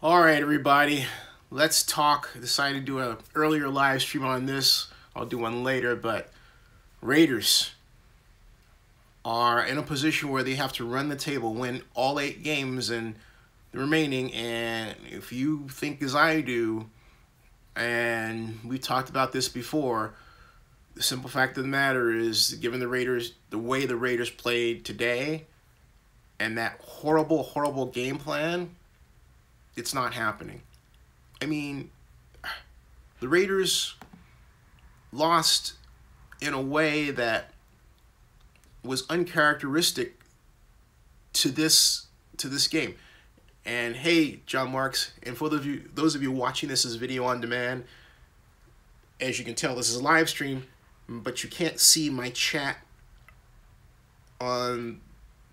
All right, everybody, let's talk. I decided to do an earlier live stream on this. I'll do one later, but Raiders are in a position where they have to run the table, win all 8 games and the remaining. And if you think as I do, and we talked about this before, the simple fact of the matter is, given the Raiders, the way the Raiders played today, and that horrible, horrible game plan, it's not happening. I mean, the Raiders lost in a way that was uncharacteristic to this game. And hey, John Marks, and for those of you watching this as video on demand, as you can tell, this is a live stream, but you can't see my chat on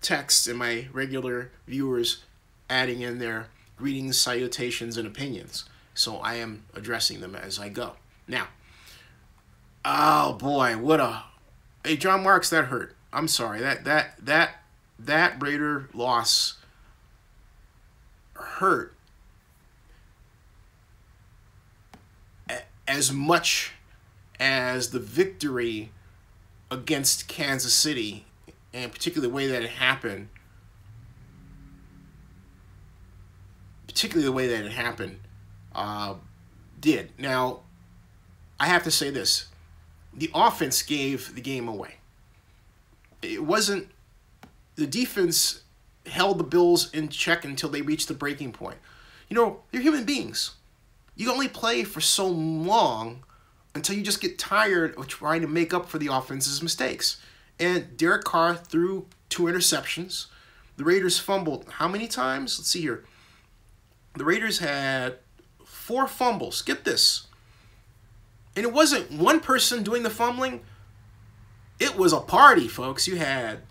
text and my regular viewers adding in their greetings, salutations, and opinions. So I am addressing them as I go. Now, oh boy, hey, John Marks, that hurt. I'm sorry. That Raider loss hurt as much as the victory against Kansas City, and particularly the way that it happened. Did. Now, I have to say this. The offense gave the game away. It wasn't... The defense held the Bills in check until they reached the breaking point. You know, they're human beings. You only play for so long until you just get tired of trying to make up for the offense's mistakes. And Derek Carr threw 2 interceptions. The Raiders fumbled how many times? Let's see here. The Raiders had 4 fumbles. Get this. And it wasn't one person doing the fumbling. It was a party, folks. You had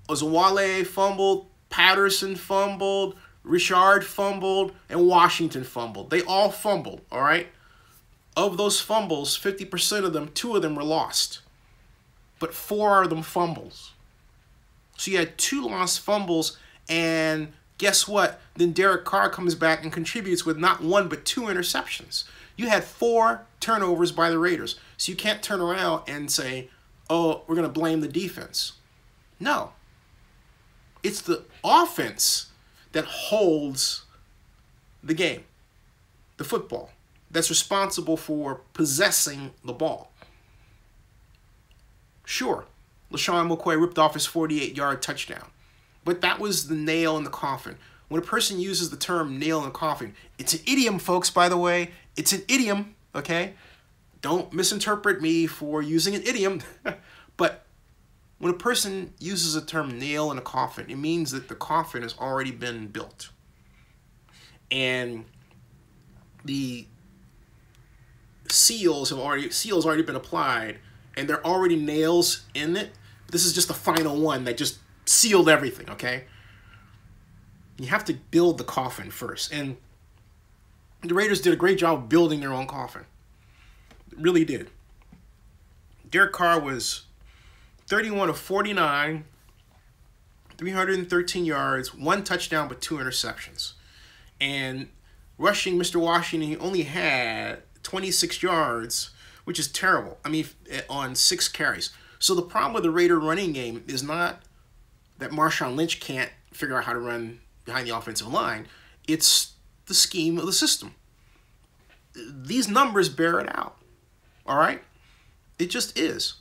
Ozawale fumbled, Patterson fumbled, Richard fumbled, and Washington fumbled. They all fumbled, all right? Of those fumbles, 50% of them, 2 of them were lost. But 4 of them fumbles. So you had 2 lost fumbles, and guess what? Then Derek Carr comes back and contributes with not 1 but 2 interceptions. You had 4 turnovers by the Raiders. So you can't turn around and say, oh, we're going to blame the defense. No. It's the offense that holds the game, the football, that's responsible for possessing the ball. Sure, LeSean McCoy ripped off his 48-yard touchdown, but that was the nail in the coffin. When a person uses the term nail in the coffin, it's an idiom, folks, by the way. It's an idiom, okay? Don't misinterpret me for using an idiom. But when a person uses the term nail in a coffin, it means that the coffin has already been built. And the seals already been applied, and there are already nails in it. This is just the final one that just sealed everything, okay? You have to build the coffin first. And the Raiders did a great job of building their own coffin. They really did. Derek Carr was 31 of 49, 313 yards, 1 touchdown, but 2 interceptions. And rushing Mr. Washington, he only had 26 yards, which is terrible. I mean, on 6 carries. So the problem with the Raider running game is not that Marshawn Lynch can't figure out how to run behind the offensive line. It's the scheme of the system. These numbers bear it out. All right? It just is.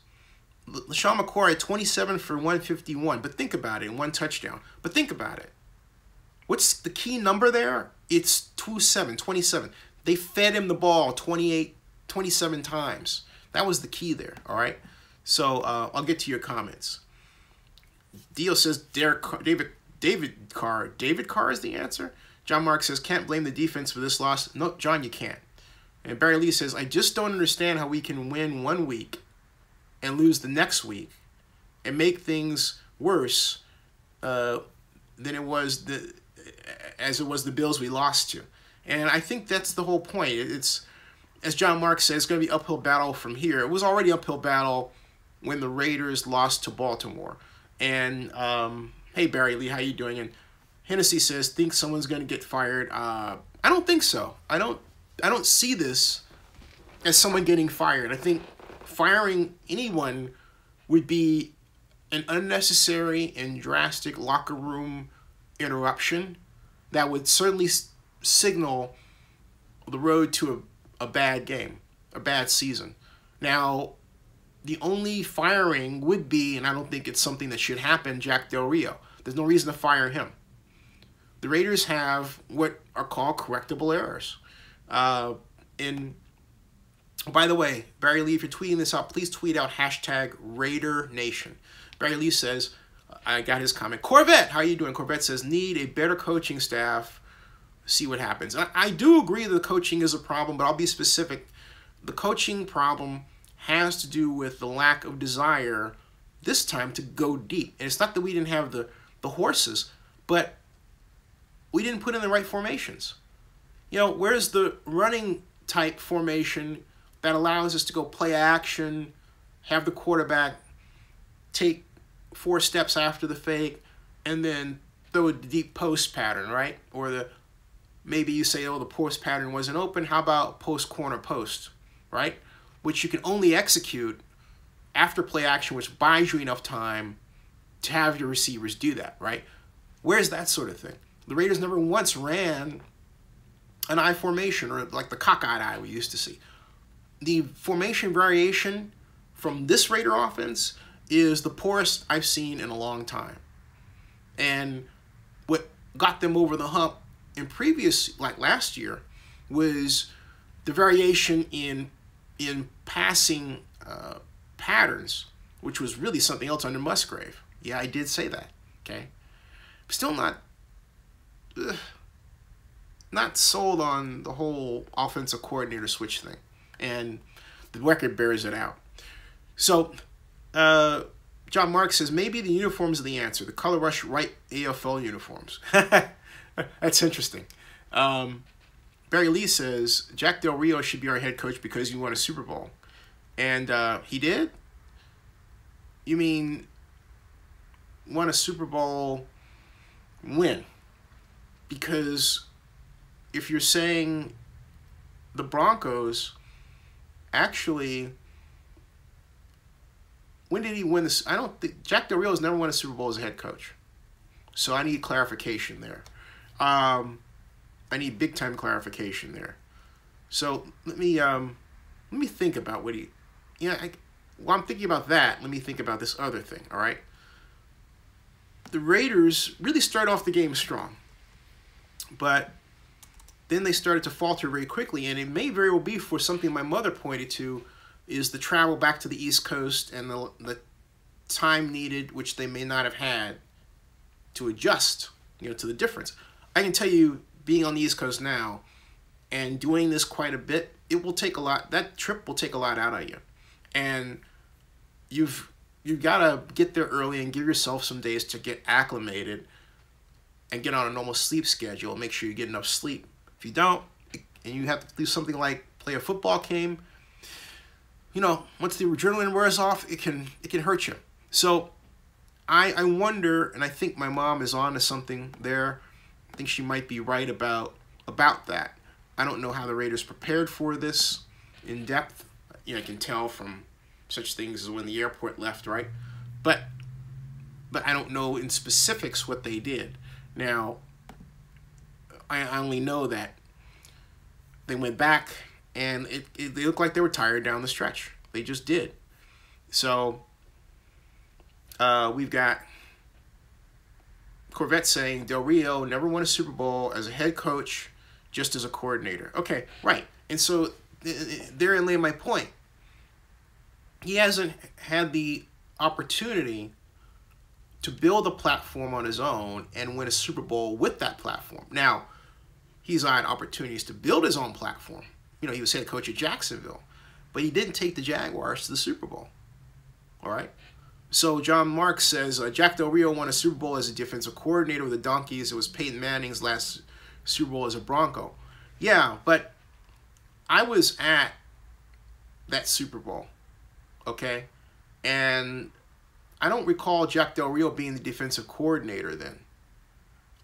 LeSean McCoy had 27 for 151. But think about it, 1 touchdown. But think about it. What's the key number there? It's 27. They fed him the ball 27 times. That was the key there, all right? So I'll get to your comments. Dio says David Carr. David Carr is the answer? John Mark says, can't blame the defense for this loss. No, John, you can't. And Barry Lee says, I just don't understand how we can win 1 week and lose the next week and make things worse than it was as it was the Bills we lost to. And I think that's the whole point. It's, as John Mark says, it's going to be uphill battle from here. It was already uphill battle when the Raiders lost to Baltimore. And hey, Barry Lee, how you doing? And Hennessy says, think someone's going to get fired. I don't think so. I don't see this as someone getting fired. I think firing anyone would be an unnecessary and drastic locker room interruption that would certainly signal the road to a bad game, a bad season. Now, the only firing would be, and I don't think it's something that should happen, Jack Del Rio. There's no reason to fire him. The Raiders have what are called correctable errors. And by the way, Barry Lee, if you're tweeting this out, please tweet out hashtag Raider Nation. Barry Lee says, I got his comment. Corvette, how are you doing? Corvette says, need a better coaching staff. See what happens. I do agree that the coaching is a problem, but I'll be specific. The coaching problem has to do with the lack of desire this time to go deep. And it's not that we didn't have the horses, but we didn't put in the right formations. You know, where's the running type formation that allows us to go play action, have the quarterback take 4 steps after the fake, and then throw a deep post pattern, right? Or maybe you say, oh, the post pattern wasn't open. How about post corner post, right? Which you can only execute after play action, which buys you enough time to have your receivers do that, right? Where's that sort of thing? The Raiders never once ran an I formation, or like the cockeyed eye we used to see. The formation variation from this Raider offense is the poorest I've seen in a long time. And what got them over the hump in previous, like last year, was the variation in passing patterns, which was really something else under Musgrave. Yeah, I did say that, okay? Still not sold on the whole offensive coordinator switch thing. And the record bears it out. So, John Mark says, maybe the uniforms are the answer. The Color Rush right AFL uniforms. That's interesting. Barry Lee says, Jack Del Rio should be our head coach because he won a Super Bowl. And he did? You mean won a Super Bowl when? Because if you're saying the Broncos, actually, when did he win this? I don't think Jack Del Rio has never won a Super Bowl as a head coach. So I need clarification there. I need big time clarification there. So let me think about what he. While I'm thinking about that, let me think about this other thing. All right. The Raiders really started off the game strong, but then they started to falter very quickly, and it may very well be for something my mother pointed to, is the travel back to the East Coast and the time needed, which they may not have had to adjust, to the difference. I can tell you, being on the East Coast now and doing this quite a bit, it will take a lot. That trip will take a lot out of you, and you've got to get there early and give yourself some days to get acclimated and get on a normal sleep schedule and make sure you get enough sleep. If you don't, and you have to do something like play a football game, once the adrenaline wears off, it can hurt you. So I wonder, and I think my mom is on to something there. I think she might be right about that. I don't know how the Raiders prepared for this in depth. I can tell from such things as when the airport left, right? But I don't know in specifics what they did. Now, I only know that they went back and they looked like they were tired down the stretch. They just did. So we've got Corvette saying Del Rio never won a Super Bowl as a head coach, just as a coordinator. Okay, right. And so therein lay my point. He hasn't had the opportunity to build a platform on his own and win a Super Bowl with that platform. Now, he's had opportunities to build his own platform. He was head coach at Jacksonville, but he didn't take the Jaguars to the Super Bowl. All right? So John Marks says, Jack Del Rio won a Super Bowl as a defensive coordinator with the Donkeys. It was Peyton Manning's last Super Bowl as a Bronco. Yeah, but I was at that Super Bowl, okay? And I don't recall Jack Del Rio being the defensive coordinator then.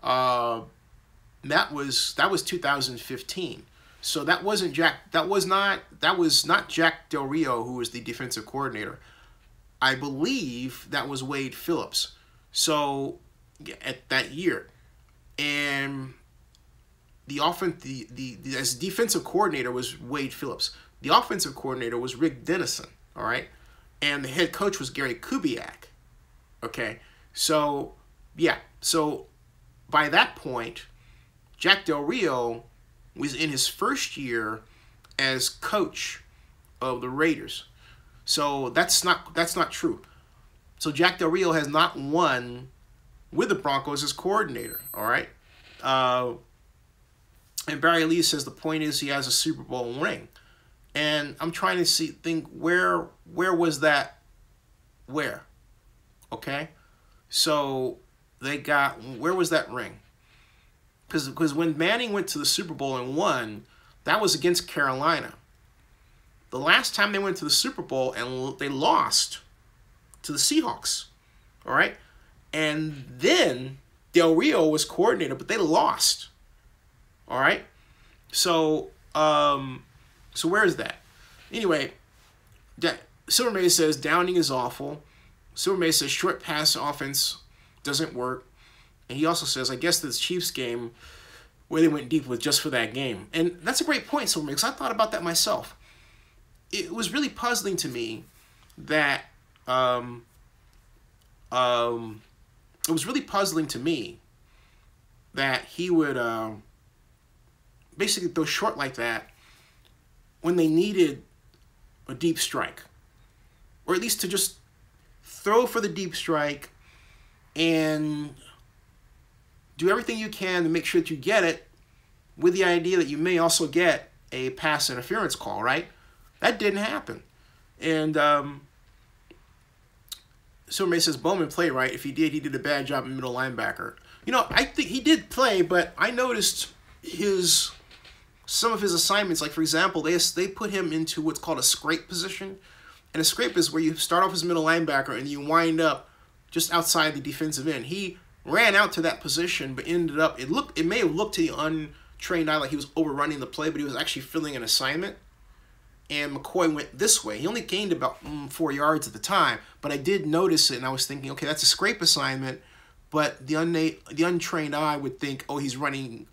That was 2015. So that wasn't Jack. That was not Jack Del Rio, who was the defensive coordinator. I believe that was Wade Phillips. So at that year, and as defensive coordinator was Wade Phillips. The offensive coordinator was Rick Dennison. All right, and the head coach was Gary Kubiak. Okay, so yeah, so by that point, Jack Del Rio was in his first year as coach of the Raiders. So that's not true. So Jack Del Rio has not won with the Broncos as coordinator. All right, and Barry Lee says the point is he has a Super Bowl ring, and I'm trying to think where was that? Where? Okay, so where was that ring? Because when Manning went to the Super Bowl and won, that was against Carolina. The last time they went to the Super Bowl and they lost to the Seahawks, all right? And then Del Rio was coordinator, but they lost, all right? So where is that? Anyway, Silverman says Downing is awful. Silverman says short pass offense doesn't work. And he also says, I guess this Chiefs game where they went deep was just for that game. And that's a great point, Silverman, because I thought about that myself. It was really puzzling to me that he would basically go short like that when they needed a deep strike, or at least to just throw for the deep strike and do everything you can to make sure that you get it, with the idea that you may also get a pass interference call, right? That didn't happen. And Silverman says Bowman played right. If he did a bad job in middle linebacker. You know, I think he did play, but I noticed some of his assignments, like for example, they put him into what's called a scrape position. And a scrape is where you start off as middle linebacker and you wind up just outside the defensive end. He ran out to that position, but ended up, it may have looked to the untrained eye like he was overrunning the play, but he was actually filling an assignment. And McCoy went this way. He only gained about 4 yards at the time, but I did notice it, and I was thinking, okay, that's a scrape assignment, but the untrained eye would think, oh, he's ran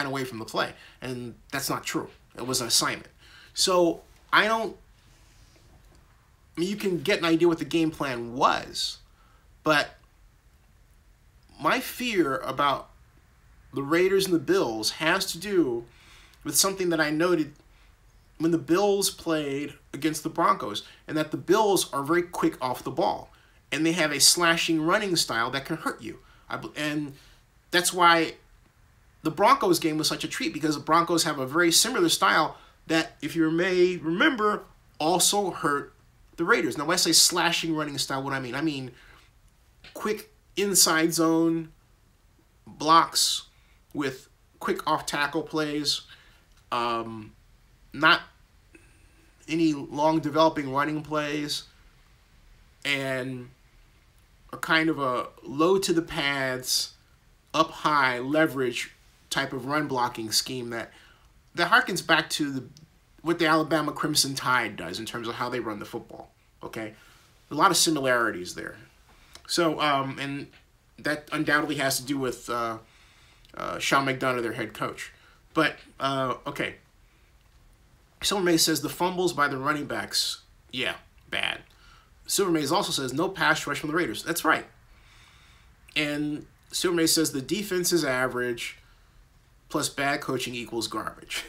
away from the play, and that's not true. It was an assignment. So you can get an idea what the game plan was, but my fear about the Raiders and the Bills has to do with something that I noted when the Bills played against the Broncos, and that the Bills are very quick off the ball, and they have a slashing running style that can hurt you. And that's why the Broncos game was such a treat, because the Broncos have a very similar style that, if you may remember, also hurt the Raiders. Now, when I say slashing running style, what I mean? I mean quick inside zone blocks with quick off-tackle plays, not any long developing running plays, and a kind of a low to the pads, up high leverage type of run blocking scheme that harkens back to what the Alabama Crimson Tide does in terms of how they run the football. Okay, a lot of similarities there. So and that undoubtedly has to do with Sean McDonough, their head coach. But okay. Silverman says the fumbles by the running backs, yeah, bad. Silverman also says no pass rush from the Raiders. That's right. And Silverman says the defense is average plus bad coaching equals garbage.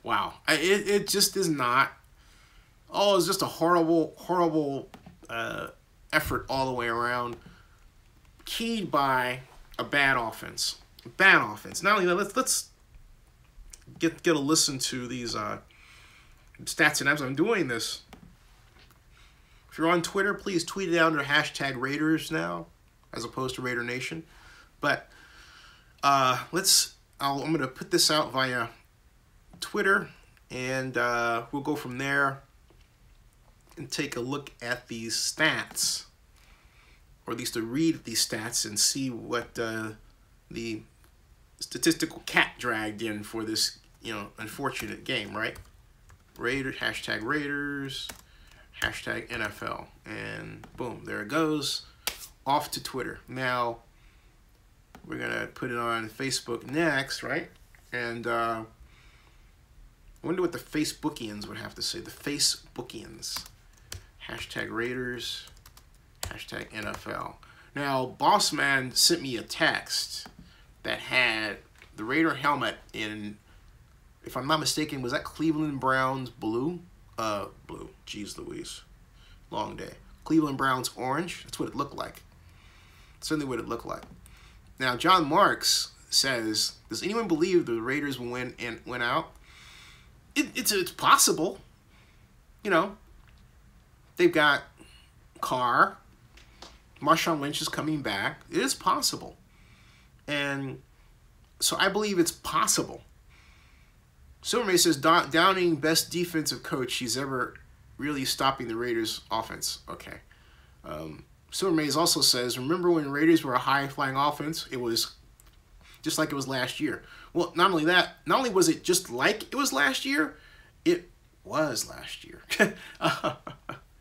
Wow. It just is not. Oh, it's just a horrible, horrible effort all the way around, keyed by a bad offense. Bad offense. Not only that, let's get a listen to these stats and as I'm doing this. If you're on Twitter, please tweet it out under hashtag Raiders now, as opposed to Raider Nation. But I'm going to put this out via Twitter, and we'll go from there and take a look at these stats, or at least to read these stats and see what the statistical cat dragged in for this, you know, unfortunate game, right? Raiders, hashtag NFL, and boom, there it goes, off to Twitter. Now we're gonna put it on Facebook next, right? And I wonder what the Facebookians would have to say. The Facebookians, hashtag Raiders, hashtag NFL. Now, Boss Man sent me a text that had the Raider helmet in, if I'm not mistaken, was that Cleveland Browns blue? Blue. Jeez Louise. Long day. Cleveland Browns orange. That's what it looked like. Certainly what it looked like. Now, John Marks says, does anyone believe the Raiders will win out? It's possible. You know, they've got Carr. Marshawn Lynch is coming back. It is possible. And so I believe it's possible. Silvermay says, Downing, best defensive coach he's ever really stopping the Raiders' offense. Okay. Silvermay also says, remember when Raiders were a high-flying offense? It was just like it was last year. Well, not only that, not only was it just like it was last year, it was last year.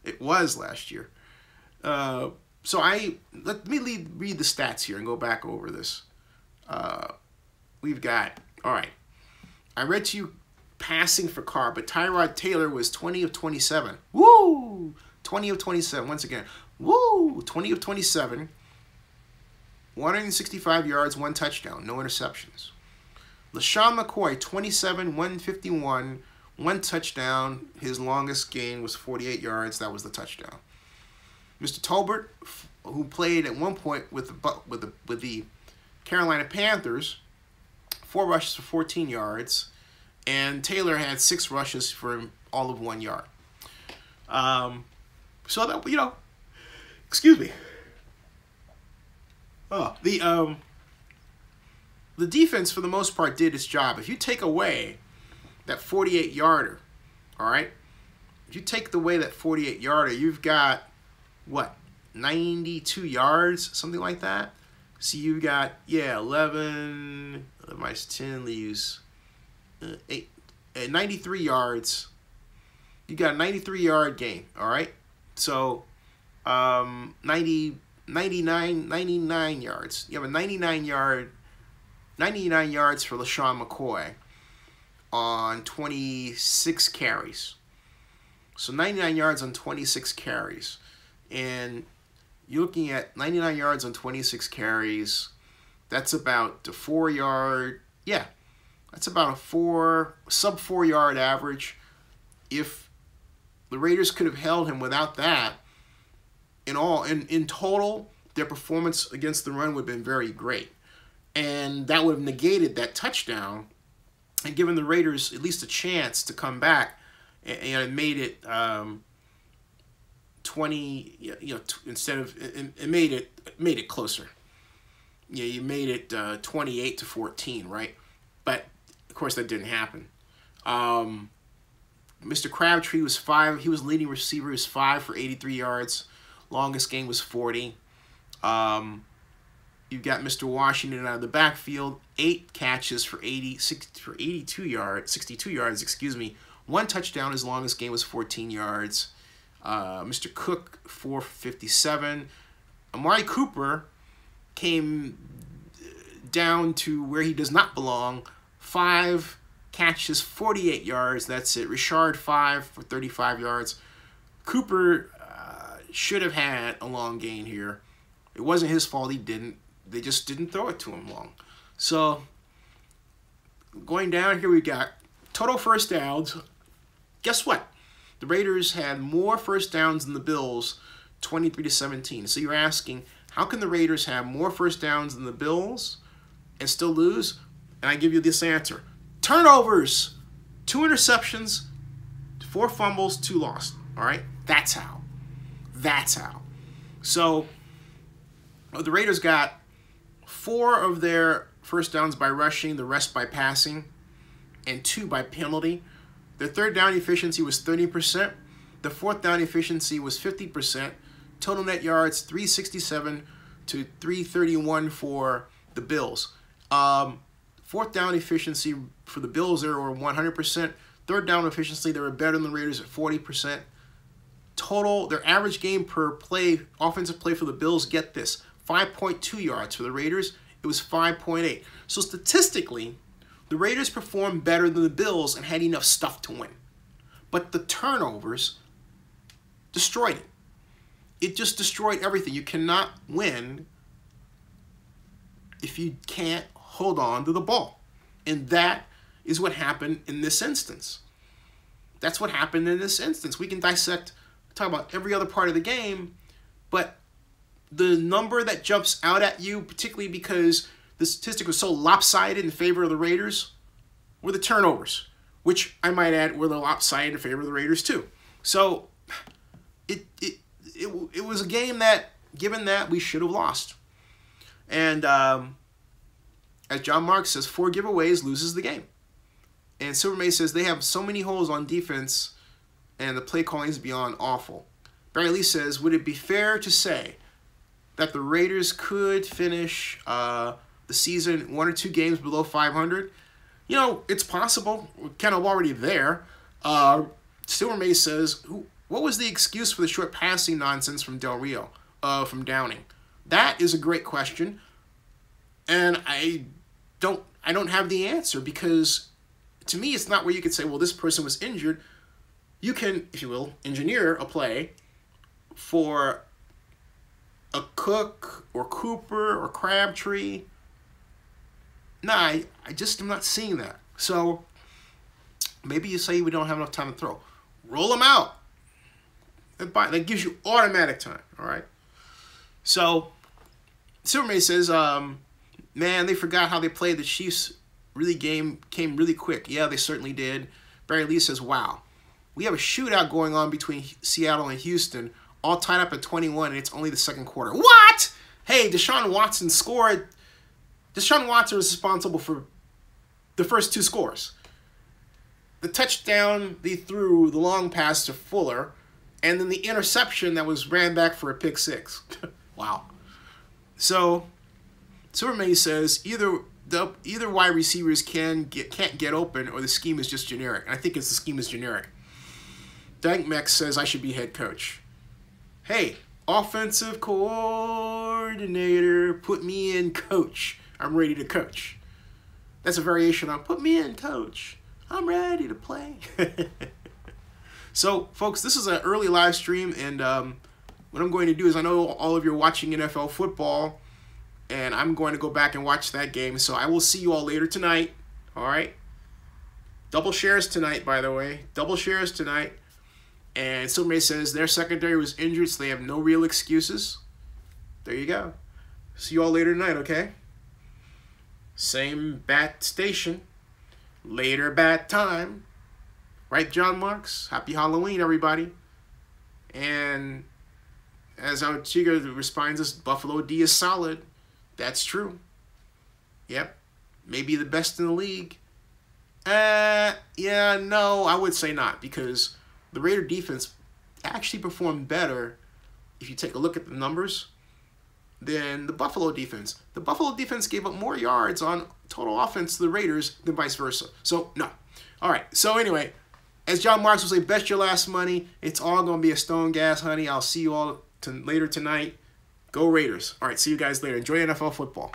It was last year. So let me read the stats here and go back over this. We've got, all right, I read to you passing for Carr, but Tyrod Taylor was 20 of 27. Woo! 20 of 27, once again. Woo! 20 of 27. 165 yards, 1 touchdown, no interceptions. LeSean McCoy, 27, 151, 1 touchdown. His longest gain was 48 yards. That was the touchdown. Mr. Tolbert, who played at one point with the Carolina Panthers, 4 rushes for 14 yards, and Taylor had 6 rushes for all of 1 yard. So that, you know, excuse me. Oh, the defense for the most part did its job. If you take away that 48-yarder, all right, if you take away that 48-yarder, you've got what, 92 yards, something like that. So you've got, yeah, 11 minus 10 leaves 93 yards. You got a 93-yard gain, all right? So 99 yards. You have a 99 yards for LeSean McCoy on 26 carries. So 99 yards on 26 carries. And you're looking at 99 yards on 26 carries. That's about a 4-yard. Yeah, that's about a sub 4-yard average. If the Raiders could have held him without that, in total, their performance against the run would have been very great. And that would have negated that touchdown and given the Raiders at least a chance to come back, and it made it 20, you know, instead of, it made it closer. Yeah, you made it 28-14, right? But of course that didn't happen. Mr. Crabtree was 5. He was leading receiver. He was 5 for 83 yards. Longest gain was 40. You've got Mr. Washington out of the backfield, 8 catches for 62 yards, excuse me. 1 touchdown. His longest gain was 14 yards. Mr. Cook, 4 for 57. Amari Cooper came down to where he does not belong. 5 catches, 48 yards. That's it. Richard, 5 for 35 yards. Cooper should have had a long gain here. It wasn't his fault. He didn't. They just didn't throw it to him long. So going down here, we got total first downs. Guess what? The Raiders had more first downs than the Bills, 23-17. So you're asking, how can the Raiders have more first downs than the Bills and still lose? And I give you this answer. Turnovers, 2 interceptions, 4 fumbles, 2 lost. All right? That's how. That's how. So the Raiders got 4 of their first downs by rushing, the rest by passing, and 2 by penalty. Their third down efficiency was 30%. The fourth down efficiency was 50%. Total net yards, 367 to 331 for the Bills. Fourth down efficiency for the Bills, they were 100%. Third down efficiency, they were better than the Raiders at 40%. Total, their average game per play, offensive play for the Bills, get this, 5.2 yards. For the Raiders, it was 5.8. So statistically, the Raiders performed better than the Bills and had enough stuff to win. But the turnovers destroyed it. It just destroyed everything. You cannot win if you can't hold on to the ball. And that is what happened in this instance. That's what happened in this instance. We can dissect, talk about every other part of the game, but the number that jumps out at you, particularly because the statistic was so lopsided in favor of the Raiders, were the turnovers, which I might add were the lopsided in favor of the Raiders too. So it was a game that, given that, we should have lost. And as John Marks says, 4 giveaways loses the game. And Silver May says they have so many holes on defense and the play calling is beyond awful. Barry Lee says, would it be fair to say that the Raiders could finish the season 1 or 2 games below 500? You know, it's possible. We're kind of already there. Silver May says, what was the excuse for the short passing nonsense from Del Rio, from Downing? That is a great question. And I don't have the answer, because to me it's not where you could say, well, this person was injured. You can, if you will, engineer a play for a Cook or Cooper or Crabtree. Nah, I just am not seeing that. So maybe you say we don't have enough time to throw. Roll them out. That gives you automatic time, all right? So Silverman says, man, they forgot how they played. The Chiefs came really quick. Yeah, they certainly did. Barry Lee says, wow. We have a shootout going on between Seattle and Houston, all tied up at 21, and it's only the second quarter. What? Hey, Deshaun Watson scored. Deshaun Watson was responsible for the first 2 scores. The touchdown they threw, the long pass to Fuller, and then the interception that was ran back for a pick 6. Wow. So Silverman says either wide receivers can't get open, or the scheme is just generic. And I think it's the scheme is generic. Dank Mex says I should be head coach. Hey, offensive coordinator, put me in coach. I'm ready to coach. That's a variation on put me in coach. I'm ready to play. So, folks, this is an early live stream, and what I'm going to do is, I know all of you are watching NFL football, and I'm going to go back and watch that game. So I will see you all later tonight. All right? Double shares tonight, by the way. Double shares tonight. And Silverman says their secondary was injured, so they have no real excuses. There you go. See you all later tonight, okay? Same bat station. Later bat time. Right, John Marks? Happy Halloween, everybody. And as our Chiga responds us, Buffalo D is solid. That's true. Yep. Maybe the best in the league. Yeah, no, I would say not, because the Raider defense actually performed better, if you take a look at the numbers, than the Buffalo defense. The Buffalo defense gave up more yards on total offense to the Raiders than vice versa. So, no. All right. So, anyway, as John Marks will say, bet your last money. It's all going to be a stone gas, honey. I'll see you all later tonight. Go Raiders. All right. See you guys later. Enjoy NFL football.